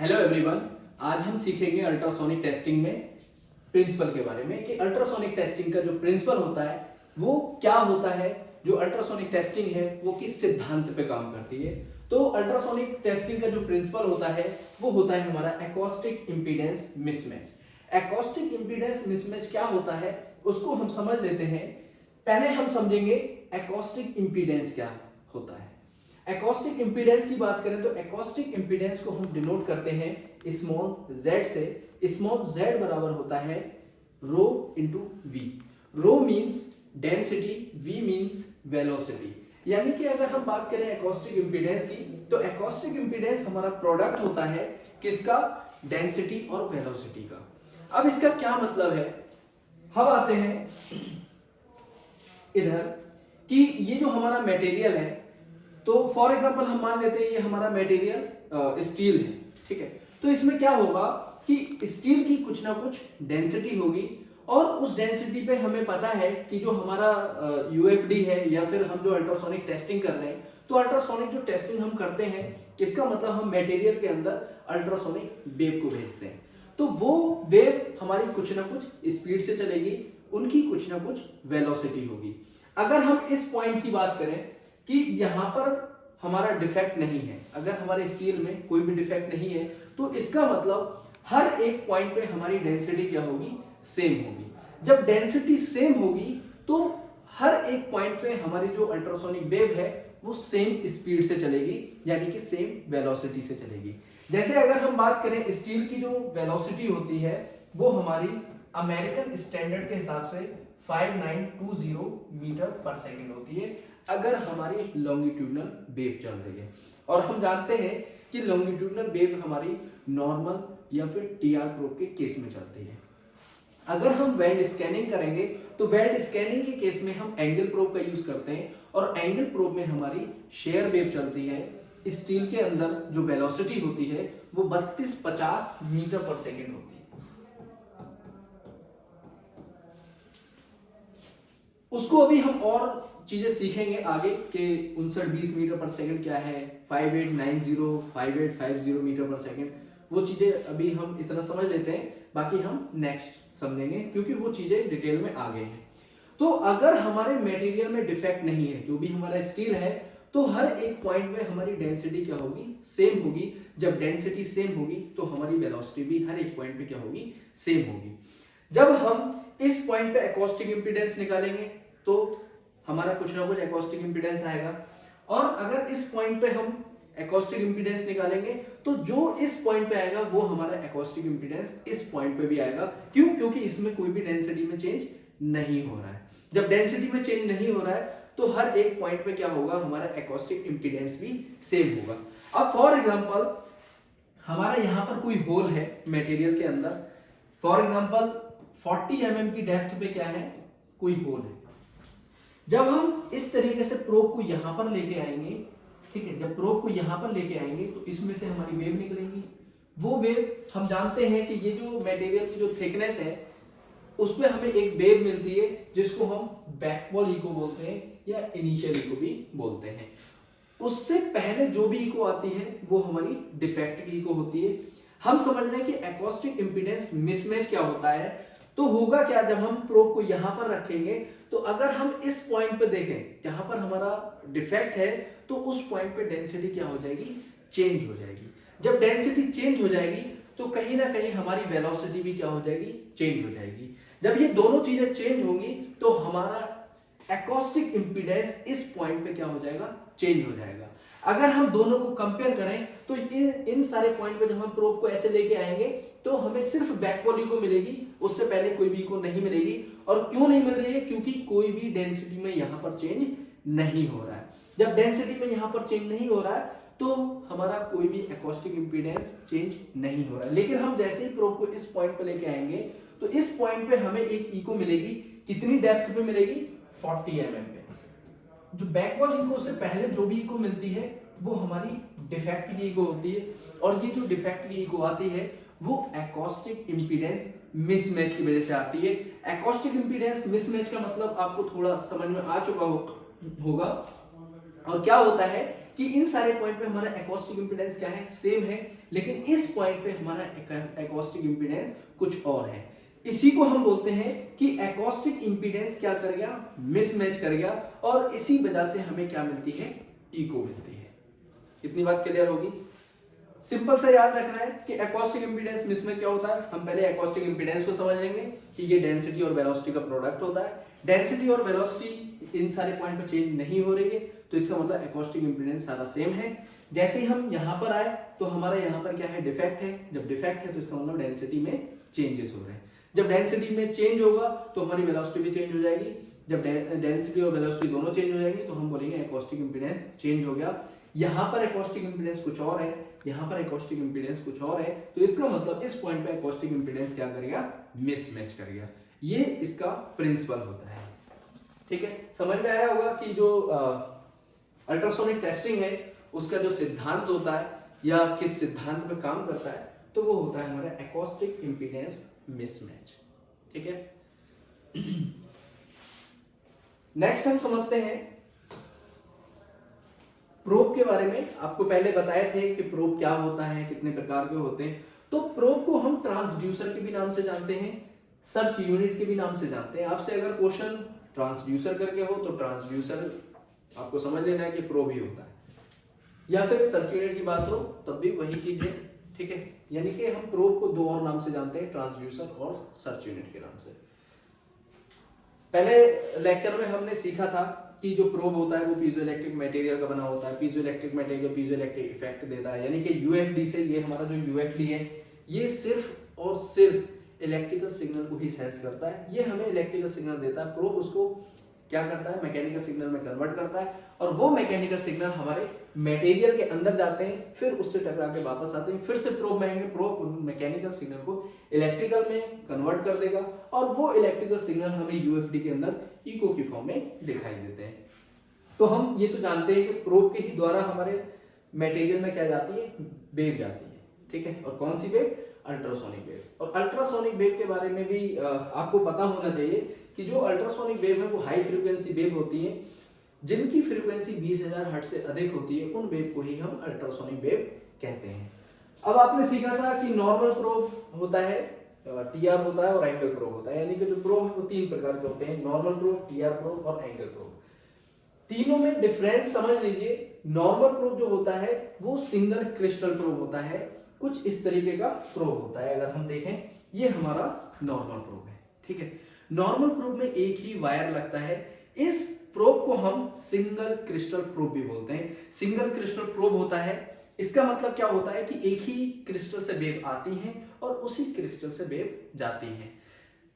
Hello everyone, आज हम सीखेंगे अल्ट्रासोनिक टेस्टिंग में प्रिंसिपल के बारे में कि अल्ट्रासोनिक टेस्टिंग का जो प्रिंसिपल होता है वो क्या होता है। जो अल्ट्रासोनिक टेस्टिंग है वो किस सिद्धांत पे काम करती है। तो अल्ट्रासोनिक टेस्टिंग का जो प्रिंसिपल होता है वो होता है हमारा acoustic impedance mismatch. Acoustic impedance mismatch क्या होता है उसको हम समझ लेते हैं। पहले हम समझेंगे एकॉस्टिक इम्पीडेंस क्या होता है। एकॉस्टिक इम्पीडेंस की बात करें तो एकॉस्टिक इम्पीडेंस को हम डिनोट करते हैं स्मॉल z से। स्मॉल z बराबर होता है rho into v. Rho means density, v means velocity. यानी कि अगर हम बात करें एकॉस्टिक इम्पीडेंस की तो एकॉस्टिक इम्पीडेंस हमारा प्रोडक्ट होता है किसका, डेंसिटी और वेलोसिटी का। अब इसका क्या मतलब है, हम आते हैं इधर कि ये जो हमारा मटेरियल है, तो फॉर एग्जांपल हम मान लेते हैं ये हमारा मटेरियल स्टील है, ठीक है। तो इसमें क्या होगा कि स्टील की कुछ ना कुछ डेंसिटी होगी और उस डेंसिटी पे हमें पता है कि जो हमारा यूएफडी है या फिर हम जो अल्ट्रासोनिक टेस्टिंग कर रहे हैं, तो अल्ट्रासोनिक जो टेस्टिंग हम करते हैं इसका मतलब हम मटेरियल के अंदर अल्ट्रासोनिक वेव को भेजते हैं। तो वो वेव हमारी कुछ ना कुछ स्पीड से चलेगी, उनकी कुछ ना कुछ वेलोसिटी होगी। अगर हम इस पॉइंट की बात करें कि यहाँ पर हमारा डिफेक्ट नहीं है, अगर हमारे स्टील में कोई भी डिफेक्ट नहीं है, तो इसका मतलब हर एक पॉइंट पे हमारी डेंसिटी क्या होगी, सेम होगी। जब डेंसिटी सेम होगी तो हर एक पॉइंट पे हमारी जो अल्ट्रासोनिक वेव है वो सेम स्पीड से चलेगी, यानी कि सेम वेलोसिटी से चलेगी। जैसे अगर हम बात करें स्टील की जो वेलोसिटी होती है वो हमारी अमेरिकन स्टैंडर्ड के हिसाब से 5920 मीटर पर सेकेंड होती है अगर हमारी लॉन्गिट्यूडनल वेव चल रही है। और हम जानते हैं कि लॉन्गिट्यूडनल वेव हमारी नॉर्मल या फिर टीआर प्रोब के केस में चलती है। अगर हम वेल्ड स्कैनिंग करेंगे तो वेल्ड स्कैनिंग के केस में हम एंगल प्रोब का यूज करते हैं और एंगल प्रोब में हमारी शेयर वेव चलती है। स्टील के अंदर जो वेलोसिटी होती है वो 3250 मीटर पर सेकेंड होती है। उसको अभी हम और चीजें सीखेंगे आगे कि 5920 मीटर पर सेकंड क्या है, 5890 5850 मीटर पर सेकंड, वो चीजें अभी हम इतना समझ लेते हैं, बाकी हम नेक्स्ट समझेंगे क्योंकि वो चीजें डिटेल में आ गई हैं। तो अगर हमारे मटेरियल में डिफेक्ट नहीं है, जो भी हमारा स्टील है, तो हर एक पॉइंट में हमारी डेंसिटी क्या होगी, सेम होगी। जब डेंसिटी सेम होगी तो हमारी वेलोसिटी भी हर एक पॉइंट पे क्या होगी, सेम होगी। जब हम इस पॉइंट पे एकॉस्टिक इम्पीडेंस निकालेंगे तो हमारा कुछ ना कुछ एकॉस्टिक इम्पीडेंस आएगा, और अगर इस पॉइंट पे हम एकॉस्टिक इम्पीडेंस निकालेंगे तो जो इस पॉइंट पे आएगा वो हमारा एकॉस्टिक इम्पीडेंस इस पॉइंट पे भी आएगा। क्यों? क्योंकि इसमें कोई भी डेंसिटी में चेंज नहीं हो रहा है। जब डेंसिटी में चेंज नहीं हो रहा है तो हर एक पॉइंट पे क्या होगा, हमारा एकॉस्टिक इम्पीडेंस भी सेम होगा। अब फॉर एग्जांपल हमारा यहाँ पर कोई होल है मटेरियल के अंदर, फॉर एग्जांपल 40 mm की डेप्थ पे क्या है, कोई होल है। जब हम इस तरीके से प्रोब को यहां पर लेके आएंगे, ठीक है, जब प्रोब को यहां पर लेके आएंगे तो इसमें से हमारी वेव निकलेंगी। वो वेव हम जानते हैं कि ये जो मटेरियल की जो थिकनेस है उसमें हमें एक वेव मिलती है जिसको हम बैकवॉल इको बोलते हैं या इनिशियल इको भी बोलते हैं। उससे पहले जो भी इको आती है वो हमारी डिफेक्ट की इको होती है। हम समझ रहे हैं कि एकॉस्टिक इम्पीडेंस मिसमैच क्या होता है। तो होगा क्या, जब हम प्रोब को यहां पर रखेंगे तो अगर हम इस पॉइंट पे देखें जहां पर हमारा डिफेक्ट है तो उस पॉइंट पे डेंसिटी क्या हो जाएगी, चेंज हो जाएगी। जब डेंसिटी चेंज हो जाएगी तो कहीं ना कहीं हमारी वेलोसिटी भी क्या हो जाएगी, चेंज हो जाएगी। जब ये दोनों चीजें चेंज होंगी तो हमारा एकॉस्टिक इम्पीडेंस इस पॉइंट पे क्या हो जाएगा, चेंज हो जाएगा। अगर हम दोनों को कंपेयर करें तो इन सारे पॉइंट पे जब हम प्रोब को ऐसे लेके आएंगे तो हमें सिर्फ बैकवॉल इको मिलेगी, उससे पहले कोई भी इको नहीं मिलेगी। और क्यों नहीं मिल रही है, क्योंकि कोई भी डेंसिटी में यहाँ पर चेंज नहीं हो रहा है। जब डेंसिटी में यहाँ पर चेंज नहीं हो रहा है तो हमारा कोई भी एकॉस्टिक इम्पीडेंस चेंज नहीं हो रहा है। लेकिन हम जैसे ही प्रोब को इस पॉइंट पे लेके आएंगे तो इस पॉइंट पे हमें एक इको मिलेगी, कितनी डेप्थ पे मिलेगी, 40 mm पे। जो बैकवॉल इको से पहले जो भी इको मिलती है वो हमारी डिफेक्ट की इको होती है, और ये जो डिफेक्ट की इको आती है वो एकॉस्टिक इम्पीडेंस मिसमैच की वजह से आती है। एकॉस्टिक इम्पीडेंस मिसमैच का मतलब आपको थोड़ा समझ में आ चुका होगा। और क्या होता है कि इन सारे पॉइंट पे हमारा एकॉस्टिक इंपीडेंस क्या है, सेम है, लेकिन इस पॉइंट पे हमारा एकॉस्टिक इंपीडेंस कुछ और है। इसी को हम बोलते हैं कि एकॉस्टिक इंपीडेंस क्या कर गया, मिसमैच कर गया, और इसी वजह से हमें क्या मिलती है, इको मिलती है। इतनी बात क्लियर होगी। सिंपल सा याद रखना है कि एकॉस्टिक इंपीडेंस मिसमैच क्या होता है। हम पहले एकॉस्टिक इंपीडेंस को समझ लेंगे कि ये डेंसिटी और वेलोसिटी का प्रोडक्ट होता है। डेंसिटी और वेलोसिटी इन सारे पॉइंट पर चेंज नहीं हो रही है, तो इसका मतलब एकॉस्टिक इंपीडेंस सारा सेम है। जैसे ही हम यहाँ पर आए तो हमारा यहाँ पर क्या है, डिफेक्ट है। जब डिफेक्ट है तो इसका मतलब डेंसिटी में चेंजेस हो रहे हैं। जब डेंसिटी में चेंज होगा तो हमारी वेलोसिटी भी चेंज हो जाएगी। जब डेंसिटी और वेलोसिटी दोनों चेंज हो जाएंगी तो हम बोलेंगे एकॉस्टिक इंपीडेंस चेंज हो गया। यहाँ पर एकॉस्टिक इंपीडेंस कुछ और है, यहाँ पर एकॉस्टिक इंपीडेंस कुछ और है, तो इसका मतलब इस पॉइंट पे एकॉस्टिक इंपीडेंस क्या करेगा, मिसमैच करेगा। ये इसका प्रिंसिपल होता है। ठीक है, समझ में आया होगा कि जो अल्ट्रासोनिक टेस्टिंग है उसका जो सिद्धांत होता है या किस सिद्धांत पे काम करता है, तो वो होता है हमारा एकॉस्टिक इंपीडेंस मिसमैच। ठीक है, नेक्स्ट हम समझते हैं प्रोब के बारे में। आपको पहले बताए थे कि प्रोब क्या होता है, कितने प्रकार के होते हैं। तो प्रोब को हम ट्रांसड्यूसर के भी नाम से जानते हैं, सर्च यूनिट के भी नाम से जानते हैं। आपसे अगर क्वेश्चन ट्रांसड्यूसर करके हो तो ट्रांसड्यूसर आपको समझ लेना है कि प्रोब ही होता है, या फिर सर्च यूनिट की बात हो तब भी वही चीज है। ठीक है, यानी कि हम प्रोब को दो और नाम से जानते हैं, ट्रांसड्यूसर और सर्च यूनिट के नाम से। पहले लेक्चर में हमने सीखा था कि जो प्रोब होता है वो पीजोइलेक्ट्रिक मटेरियल का बना होता है। पीजोइलेक्ट्रिक मटेरियल पीजोइलेक्ट्रिक इफेक्ट देता है, यानी कि यूएफडी से, ये हमारा जो यूएफडी है ये सिर्फ और सिर्फ इलेक्ट्रिकल सिग्नल को ही सेंस करता है। ये हमें इलेक्ट्रिकल सिग्नल देता है। प्रोब उसको क्या करता है, मैकेनिकल सिग्नल में कन्वर्ट करता है, और वो मैकेनिकल सिग्नल हमारे मटेरियल के अंदर जाते हैं, फिर उससे टकरा के वापस आते हैं, फिर से प्रोब में आएंगे। प्रोब मैकेनिकल सिग्नल को इलेक्ट्रिकल में कन्वर्ट कर देगा, और वो इलेक्ट्रिकल सिग्नल हमें यूएफडी के अंदर इको की फॉर्म में दिखाई देते हैं। तो हम ये तो जानते हैं कि प्रोब के ही द्वारा हमारे मटेरियल में क्या जाती है, वेव जाती है। ठीक है, और कौन सी वेव, अल्ट्रासोनिक वेव। और अल्ट्रासोनिक वेव के बारे में भी आपको पता होना चाहिए कि जो अल्ट्रासोनिक वेव है वो हाई फ्रीक्वेंसी वेव होती है, जिनकी फ्रीक्वेंसी 20,000 हर्ट्ज से अधिक होती है, उन वेव को ही हम अल्ट्रासोनिक वेव कहते हैं। अब आपने सीखा था कि नॉर्मल प्रोब होता है, टीआर होता है और एंगल प्रोब होता है। यानी कि जो प्रोब है वो तीन प्रकार के होते हैं, नॉर्मल प्रोब, टीआर प्रोब और एंगल प्रोब। तीनों में डिफरेंस समझ लीजिए। नॉर्मल प्रोब जो होता है वो सिंगल क्रिस्टल प्रोब होता है, कुछ इस तरीके का प्रोब होता है। अगर हम देखें, ये हमारा नॉर्मल प्रोब है। ठीक है, नॉर्मल प्रोब में एक ही वायर लगता है। इस प्रोब को हम सिंगल क्रिस्टल प्रोब भी बोलते हैं। सिंगल क्रिस्टल प्रोब होता है, इसका मतलब क्या होता है कि एक ही क्रिस्टल से वेव आती है और उसी क्रिस्टल से वेव जाती है।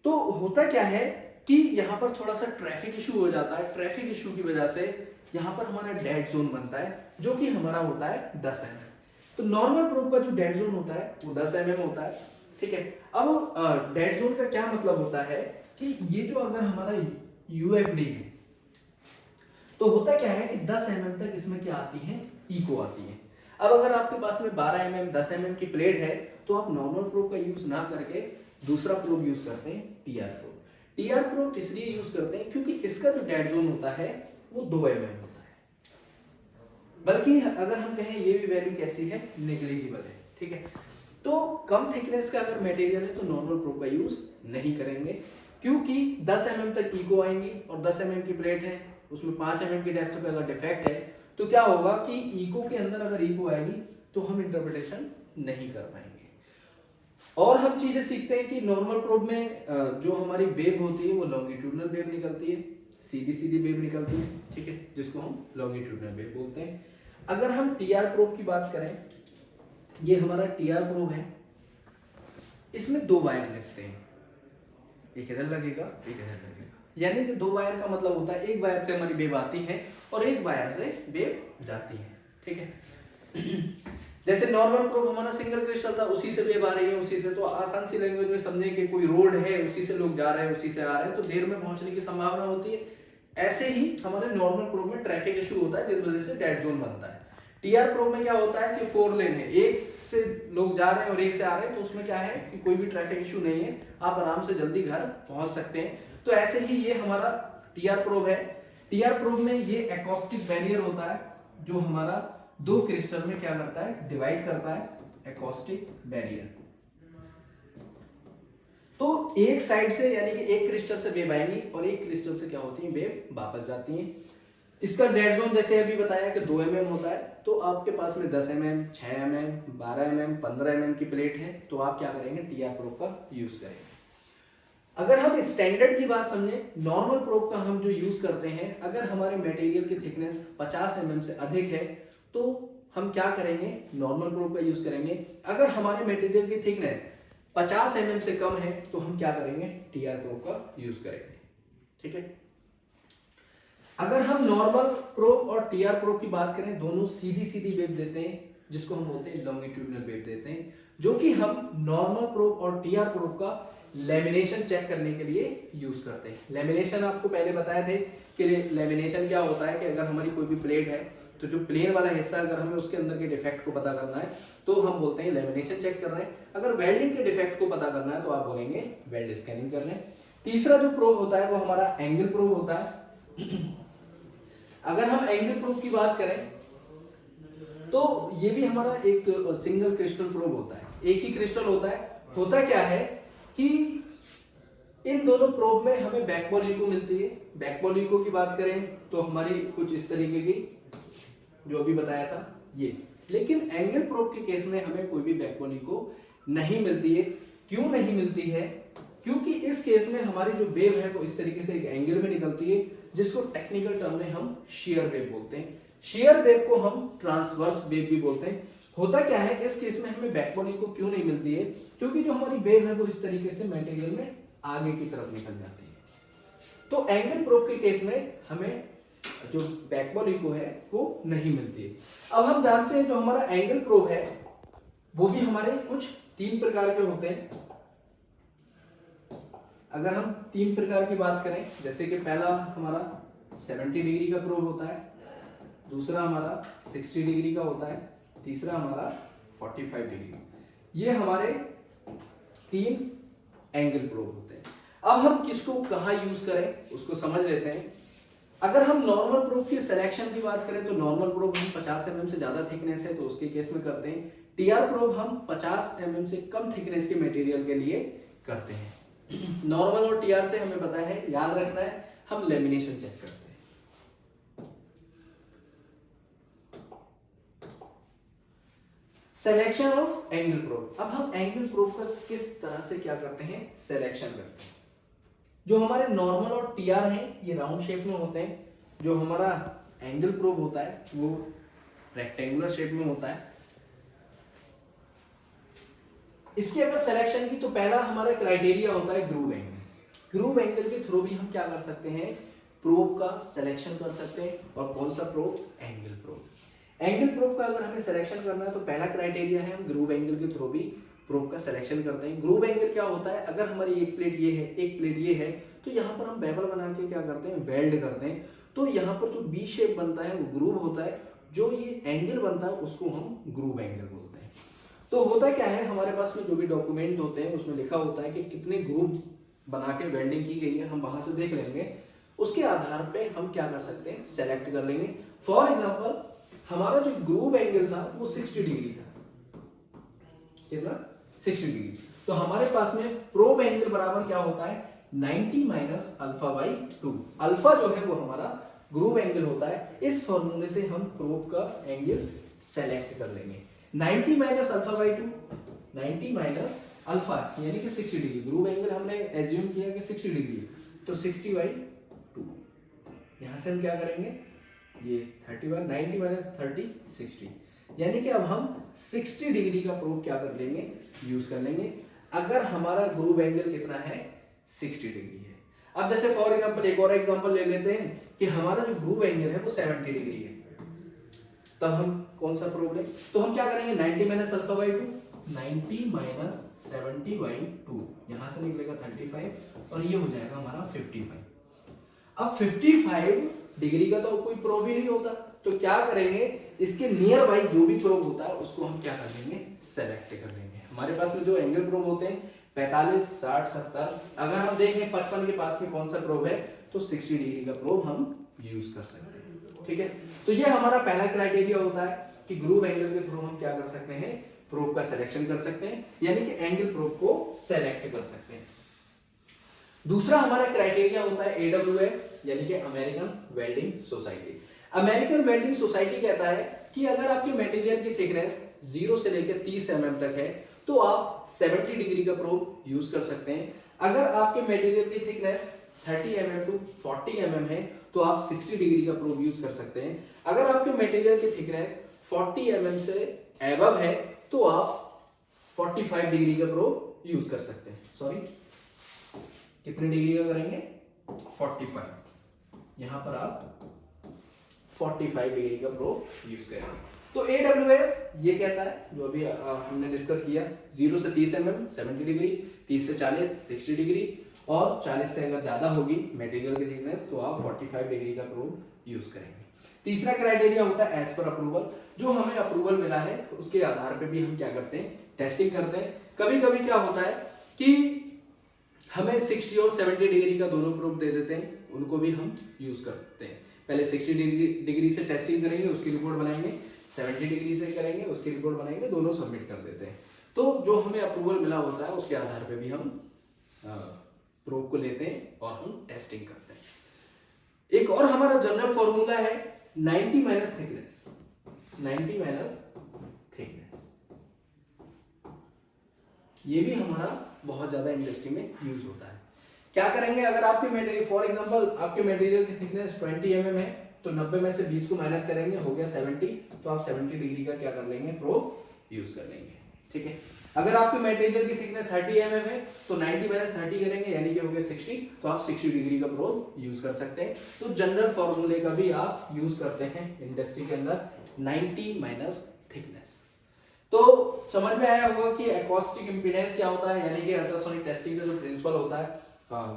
तो होता क्या है कि यहाँ पर थोड़ा सा ट्रैफिक इशू हो जाता है। ट्रैफिक इशू की वजह से यहाँ पर हमारा डेड जोन बनता है, जो कि हमारा होता है 10 mm। तो नॉर्मल प्रोब का जो डेड जोन होता है वो 10 mm होता है। ठीक है, अब डेड जोन का क्या मतलब होता है कि ये जो अगर हमारा यूएफडी है तो होता क्या है कि 10 mm तक इसमें क्या आती है, इको आती है। अब अगर आपके पास में 12 mm 10 mm की प्लेट है तो आप नॉर्मल प्रोब का यूज ना करके दूसरा प्रोब यूज करते हैं, टीआर प्रोब। टीआर प्रोब इसलिए यूज करते हैं क्योंकि इसका जो डेड जोन होता है वो 2 mm होता है, बल्कि अगर हम कहें ये भी वैल्यू कैसी है, नेग्लिजिबल है। ठीक है, तो कम थिकनेस का अगर मटेरियल है तो नॉर्मल प्रोब का यूज नहीं करेंगे, क्योंकि 10 mm तक इको आएंगी और 10 mm की प्लेट है, उसमें 5 mm की डेप्थ पे अगर डिफेक्ट है तो क्या होगा कि इको के अंदर अगर इको आएगी तो हम इंटरप्रिटेशन नहीं कर पाएंगे। और हम चीजें सीखते हैं कि नॉर्मल प्रोब में जो हमारी वेव होती है वो लॉन्गिट्यूडनल वेव निकलती है, सीधी सीधी वेव निकलती है। ठीक है, जिसको हम लॉन्गिट्यूडनल वेव बोलते हैं। अगर हम टीआर प्रोब की बात करें, ये हमारा टीआर प्रोब है, इसमें 2 वायर लगते हैं, एक इधर लगेगा एक इधर लगेगा। यानी कि 2 वायर का मतलब होता है एक वायर से हमारी वेव आती है और एक वायर से वेव जाती है। ठीक है, जैसे नॉर्मल प्रोब हमारा सिंगल क्रिस्टल था, उसी से वेव आ रही है, उसी से, तो आसान सी लैंग्वेज में समझें कि कोई रोड है, उसी से लोग जा रहे हैं, उसी से आ रहे हैं, तो देर में पहुंचने की संभावना होती है। ऐसे ही हमारे नॉर्मल प्रोब में ट्रैफिक इशू होता है, जिस वजह से डेड जोन बनता है। टीआर प्रोब में क्या होता है कि 4 लेन है, एक से लोग जा रहे हैं और एक से आ रहे हैं, तो उसमें क्या है कि कोई भी ट्रैफिक इशू नहीं है, आप आराम से जल्दी घर पहुंच सकते हैं। तो ऐसे ही ये हमारा टीआर प्रोब है। टीआर प्रोब में ये एकॉस्टिक बैरियर होता है, जो हमारा दो क्रिस्टल में क्या करता है, डिवाइड करता है, एकॉस्टिक बैरियर। तो एक साइड से यानी कि एक क्रिस्टल से वेव आएंगी और एक क्रिस्टल से क्या होती है, वेव वापस जाती है। इसका डेड जोन जैसे अभी बताया कि 2 mm होता है, तो आपके पास में 10 mm, 6 mm, 12 mm, 15 mm की प्लेट है, तो आप क्या करेंगे, टीआर प्रोब का यूज करेंगे। अगर हम स्टैंडर्ड की बात समझें, नॉर्मल प्रोब का हम जो यूज करते हैं, अगर हमारे मटेरियल की थिकनेस 50 mm से अधिक है तो हम क्या करेंगे, नॉर्मल प्रोब का यूज करेंगे। अगर हमारे मटेरियल की थिकनेस 50 mm से कम है तो हम क्या करेंगे, टीआर प्रोब का यूज करेंगे। ठीक है। अगर हम नॉर्मल प्रोब और टीआर प्रोब की बात करें, दोनों सीधी सीधी वेव देते हैं, जिसको हम बोलते हैं लॉन्गिट्यूडिनल वेव देते हैं, जो कि हम नॉर्मल प्रोब और टीआर प्रोब का लेमिनेशन चेक करने के लिए यूज करते हैं। लेमिनेशन आपको पहले बताए थे कि लेमिनेशन क्या होता है कि अगर हमारी कोई भी प्लेट है तो जो प्लेन वाला हिस्सा, अगर हमें उसके अंदर के डिफेक्ट को पता करना है तो हम बोलते हैं लेमिनेशन चेक कर रहे हैं। अगर वेल्डिंग के डिफेक्ट को पता करना है तो आप बोलेंगे वेल्ड स्कैनिंग कर रहे हैं। तीसरा जो प्रोब होता है वो हमारा एंगल प्रोब होता है। अगर हम एंगल प्रोब की बात करें तो ये भी हमारा एक सिंगल क्रिस्टल प्रोब होता है, एक ही क्रिस्टल होता है। होता क्या है कि इन दोनों प्रोब में हमें बैकबॉल इको मिलती है। बैकबॉल इको की बात करें तो हमारी कुछ इस तरीके की, जो अभी बताया था ये। लेकिन एंगल प्रोब के केस में हमें कोई भी बैकबॉल इको नहीं मिलती है। क्यों नहीं मिलती है? क्योंकि इस केस में हमारी जो वेव है वो इस तरीके से एक एंगल में निकलती है, जिसको टेक्निकल टर्म में हम शेयर वेव बोलते हैं। शेयर वेव को हम ट्रांसवर्स वेव भी बोलते हैं। होता क्या है, इस केस में हमें बैकबोन इको क्यों नहीं मिलती है? क्योंकि जो हमारी वेव है वो इस तरीके से मटेरियल में आगे की तरफ निकल जाती है। तो एंगल प्रोब के केस में हमें जो बैकबोन इको है वो नहीं मिलती है। अब हम जानते हैं जो हमारा एंगल प्रोब है वो भी हमारे कुछ 3 प्रकार के होते हैं। अगर हम 3 प्रकार की बात करें, जैसे कि पहला हमारा 70 डिग्री का प्रोब होता है, दूसरा हमारा 60 डिग्री का होता है, तीसरा हमारा 45 डिग्री। ये हमारे 3 एंगल प्रोब होते हैं। अब हम किसको कहाँ यूज करें उसको समझ लेते हैं। अगर हम नॉर्मल प्रोब की सिलेक्शन की बात करें तो नॉर्मल प्रोब हम 50 mm से ज्यादा थिकनेस है तो उसके केस में करते हैं। टीआर प्रोब हम 50 mm से कम थिकनेस के मटेरियल के लिए करते हैं। नॉर्मल और टीआर से हमें पता है, याद रखना है, हम लेमिनेशन चेक करते हैं। Selection of angle probe. अब हम एंगल प्रोब का किस तरह से क्या करते हैं, सिलेक्शन करते हैं। जो हमारे नॉर्मल और टीआर हैं ये राउंड शेप में होते हैं। जो हमारा एंगल प्रोब होता है वो रेक्टेंगुलर शेप में होता है। इसकी अगर सिलेक्शन की तो पहला हमारा क्राइटेरिया होता है ग्रूव एंगल। ग्रूव एंगल के थ्रू भी हम क्या कर सकते हैं, प्रोब का सिलेक्शन कर सकते हैं। और कौन सा probe, angle probe. Angle probe का अगर हमें सिलेक्शन करना है तो पहला क्राइटेरिया है हम ग्रूव एंगल के थ्रू भी प्रोब का सिलेक्शन करते हैं। ग्रूव एंगल क्या होता है, अगर हमारी एक प्लेट ये है, एक प्लेट ये है, तो यहाँ पर हम बेवल बना के क्या करते हैं, वेल्ड करते हैं। तो यहाँ पर जो बी शेप बनता है वो ग्रूव होता है, जो ये एंगल बनता है उसको हम ग्रूव एंगल बोलते हैं। तो होता क्या है, हमारे पास में जो भी डॉक्यूमेंट होते हैं उसमें लिखा होता है कि कितने ग्रूव बना के वेल्डिंग की गई है, हम वहां से देख लेंगे। उसके आधार पे हम क्या कर सकते हैं, सेलेक्ट कर लेंगे। फॉर एग्जाम्पल हमारा जो ग्रूव एंगल था वो 60 डिग्री था, कितना, 60 डिग्री। तो हमारे पास में प्रोब एंगल बराबर क्या होता है, 90 माइनस अल्फा बाई 2। अल्फा जो है वो हमारा ग्रूव एंगल होता है। इस फॉर्मूले से हम प्रोब का एंगल सेलेक्ट कर लेंगे। 90 minus alpha by 2, 90 minus alpha यानी कि 60 डिग्री। ग्रूव एंगल हमने एज्यूम किया कि 60 डिग्री, तो 60 बाई 2। यहां से हम क्या करेंगे, ये 31, 90 माइनस 30, 60, यानी कि अब हम 60 डिग्री का प्रोब क्या कर लेंगे, यूज कर लेंगे। अगर हमारा ग्रूव एंगल कितना है, 60 डिग्री है। अब जैसे फॉर एग्जांपल एक और एग्जांपल ले लेते हैं कि हमारा जो ग्रूव एंगल है वो 70 डिग्री है, तब हम कौन सा प्रोब लें, तो हम क्या करेंगे, 90 minus alpha by 2, 90 minus 70 by 2, यहां से निकलेगा 35 और ये हो जाएगा हमारा 55। अब 55 डिग्री का तो कोई प्रोब ही नहीं होता, तो क्या करेंगे, इसके नियर बाई जो भी प्रोब होता है उसको हम क्या कर लेंगे, सेलेक्ट कर लेंगे। हमारे पास में जो एंगल प्रोब होते हैं 45, 60, 70, अगर हम देखें 55 के पास में कौन सा प्रोब है तो 60 डिग्री का प्रोब हम यूज कर सकते हैं। ठीक है, तो ये हमारा पहला क्राइटेरिया होता है कि ग्रूव एंगल के थ्रू हम क्या कर सकते हैं, प्रोब का सिलेक्शन कर सकते हैं, यानी कि एंगल प्रोब को सेलेक्ट कर सकते हैं। दूसरा हमारा क्राइटेरिया होता है AWS, यानी कि American welding society. American welding society कहता है कि अगर आपके मटेरियल की थिकनेस 0 से लेकर 30 mm तक है तो आप 70 डिग्री का प्रोब यूज कर सकते हैं। अगर आपके मटेरियल की थिकनेस 30 mm टू 40 mm है तो आप 60 डिग्री का प्रोब यूज कर सकते हैं। अगर आपके मटेरियल की थिकनेस 40 mm से एबव है तो आप 45 डिग्री का प्रोब यूज कर सकते हैं। सॉरी, कितने डिग्री का करेंगे, 45। यहां पर आप 45 डिग्री का प्रोब यूज करेंगे। तो AWS ये कहता है, जो अभी हमने डिस्कस किया, 0 से 30 mm 70 डिग्री, 30 से 40 60 डिग्री, और 40 से अगर ज्यादा होगी मटेरियल की थिकनेस तो आप 45 डिग्री का प्रोब यूज करेंगे। तीसरा क्राइटेरिया होता है एज पर अप्रूवल। जो हमें अप्रूवल मिला है उसके आधार पे भी हम क्या करते हैं, टेस्टिंग करते हैं। कभी कभी क्या होता है कि हमें 60 और 70 डिग्री का दोनों प्रोब दे देते हैं, उनको भी हम यूज कर सकते हैं। पहले 60 डिग्री से टेस्टिंग करेंगे, उसकी रिपोर्ट बनाएंगे, 70 डिग्री से करेंगे, उसकी रिपोर्ट बनाएंगे, दोनों सबमिट कर देते हैं। तो जो हमें अप्रूवल मिला होता है उसके आधार पे भी हम प्रोब को लेते हैं और हम टेस्टिंग करते हैं। एक और हमारा जनरल फॉर्मूला है 90 माइनस थिकनेस। 90 माइनस थिकनेस ये भी हमारा बहुत ज्यादा इंडस्ट्री में यूज होता है। क्या करेंगे, अगर आपके मटेरियल, फॉर एग्जांपल आपके मटेरियल की थिकनेस 20 mm है तो 90 में से 20 को माइनस करेंगे, हो गया 70, तो आप 70 डिग्री का क्या कर लेंगे, प्रोब यूज कर लेंगे। ठीक है, अगर आपके मटेरियल की थिकनेस 30 mm है तो 90 माइनस 30 करेंगे, यानी कि हो गया 60, तो आप 60 डिग्री का प्रोब यूज कर सकते हैं। तो जनरल फॉर्मूले का भी आप यूज करते हैं इंडस्ट्री के अंदर, 90 माइनस थिकनेस। तो समझ में आया होगा कि एकॉस्टिक इंपीडेंस क्या होता है, यानी कि अल्ट्रासोनिक टेस्टिंग का जो प्रिंसिपल होता है,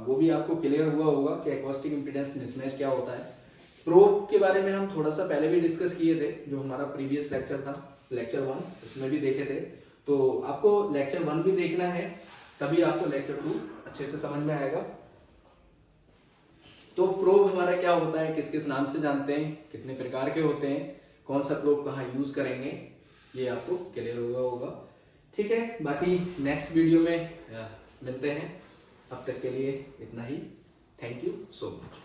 वो भी आपको क्लियर हुआ होगा कि एकॉस्टिक इंपीडेंस मिसमैच क्या होता है। प्रोब के बारे में हम थोड़ा सा पहले भी डिस्कस किए थे, जो हमारा प्रीवियस लेक्चर था, लेक्चर 1, उसमें भी देखे थे। तो आपको लेक्चर 1 भी देखना है, तभी आपको लेक्चर 2 अच्छे से समझ में आएगा। तो प्रोब हमारा क्या होता है, किस किस नाम से जानते हैं, कितने प्रकार के होते हैं, कौन सा प्रोब कहाँ यूज करेंगे, ये आपको क्लियर हुआ होगा। ठीक है, बाकी नेक्स्ट वीडियो में मिलते हैं। अब तक के लिए इतना ही। Thank you so much.